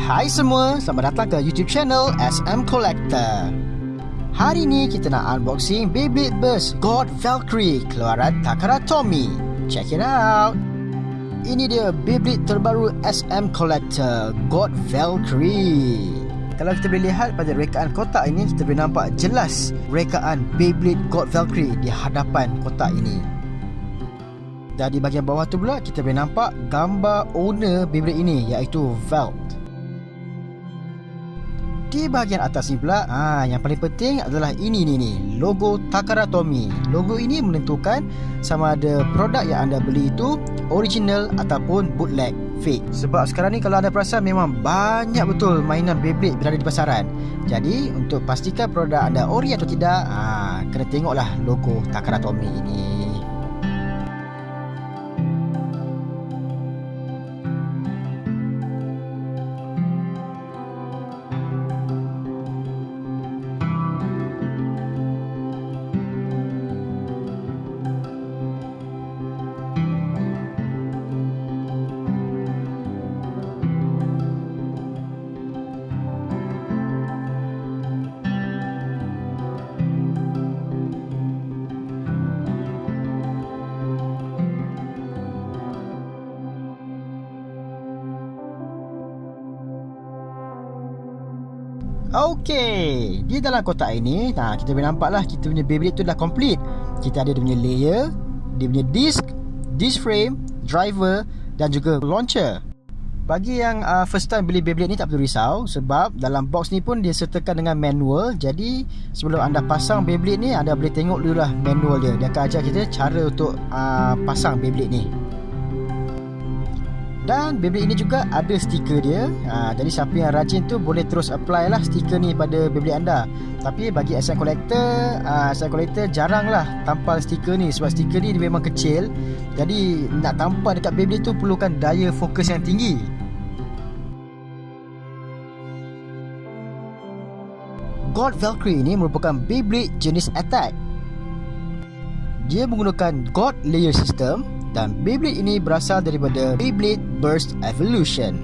Hai semua, selamat datang ke YouTube channel SM Collector. Hari ni kita nak unboxing Beyblade Burst God Valkyrie keluaran Takara Tomy. Check it out. Ini dia Beyblade terbaru SM Collector God Valkyrie. Kalau kita boleh lihat pada rekaan kotak ini, kita boleh nampak jelas rekaan Beyblade God Valkyrie di hadapan kotak ini. Dan di bahagian bawah tu pula kita boleh nampak gambar owner Beyblade ini, iaitu Valt. Di bahagian atas ni pula, yang paling penting adalah ini ni, logo Takara Tomy. Logo ini menentukan sama ada produk yang anda beli itu original ataupun bootleg, fake. Sebab sekarang ni kalau anda perasan memang banyak betul mainan Beyblade berada di pasaran. Jadi untuk pastikan produk anda ori atau tidak, kena tengoklah logo Takara Tomy ini. Okey, di dalam kotak ini kita boleh nampaklah kita punya Beyblade tu dah complete. Kita ada dia punya layer, dia punya disc frame, driver dan juga launcher. Bagi yang first time beli Beyblade ni tak perlu risau, sebab dalam box ni pun dia sertakan dengan manual. Jadi sebelum anda pasang Beyblade ni, anda boleh tengok dulu lah manual dia. Dia akan ajar kita cara untuk pasang Beyblade ni. Dan Beyblade ini juga ada stiker dia. Jadi siapa yang rajin tu boleh terus apply lah stiker ni pada Beyblade anda. Tapi bagi SM Collector jarang lah tampal stiker ni, sebab stiker ni dia memang kecil. Jadi nak tampal dekat Beyblade tu perlukan daya fokus yang tinggi. God Valkyrie ni merupakan Beyblade jenis attack. Dia menggunakan God Layer System. Dan Beyblade ini berasal daripada Beyblade Burst Evolution.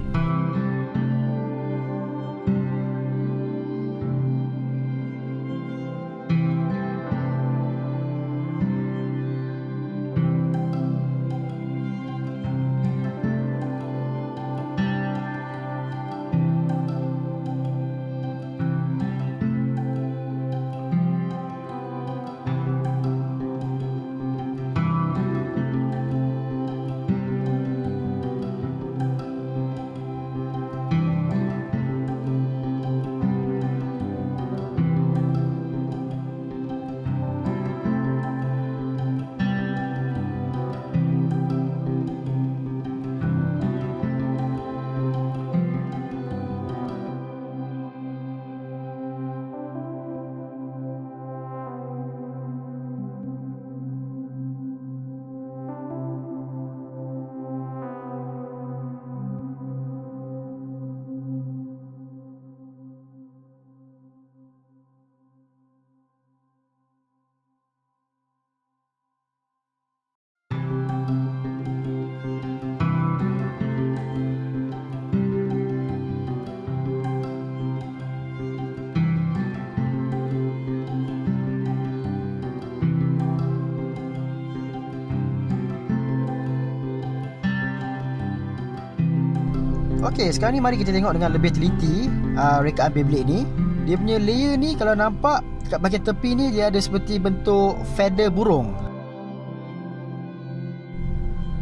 Okey, sekarang ni mari kita tengok dengan lebih teliti rekaan Beyblade ni. Dia punya layer ni kalau nampak dekat bahagian tepi ni dia ada seperti bentuk feather burung.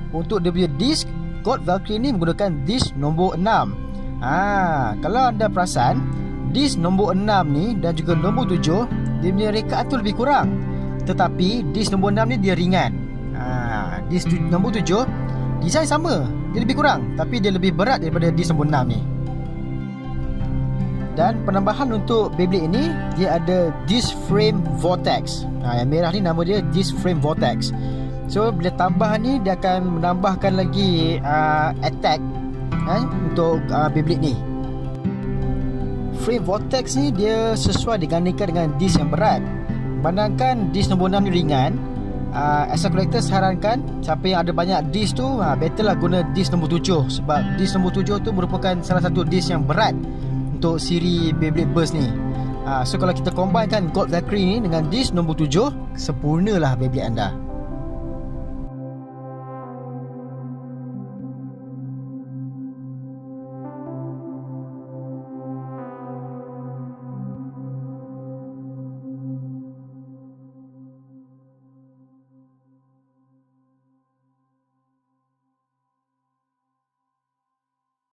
Untuk dia punya disc, God Valkyrie ni menggunakan disc nombor 6. Kalau anda perasan, disc nombor 6 ni dan juga nombor 7, dia punya rekaan tu lebih kurang. Tetapi disc nombor 6 ni dia ringan. Disc nombor 7 design sama, dia lebih kurang, tapi dia lebih berat daripada disc nombor 6 ni. Dan penambahan untuk Beyblade ini, dia ada disc frame vortex. Yang merah ni nama dia disc frame vortex. So bila tambahan ni, dia akan menambahkan lagi attack untuk Beyblade ni. Frame vortex ni dia sesuai digandingkan dengan disc yang berat. Bandangkan disc nombor 6 ni ringan, As a collector sarankan siapa yang ada banyak disc tu, better lah guna disc nombor 7. Sebab disc nombor 7 tu merupakan salah satu disc yang berat untuk siri Beyblade Burst ni. So kalau kita combinekan Gold Valkyrie ni dengan disc nombor 7, sempurnalah Beyblade anda.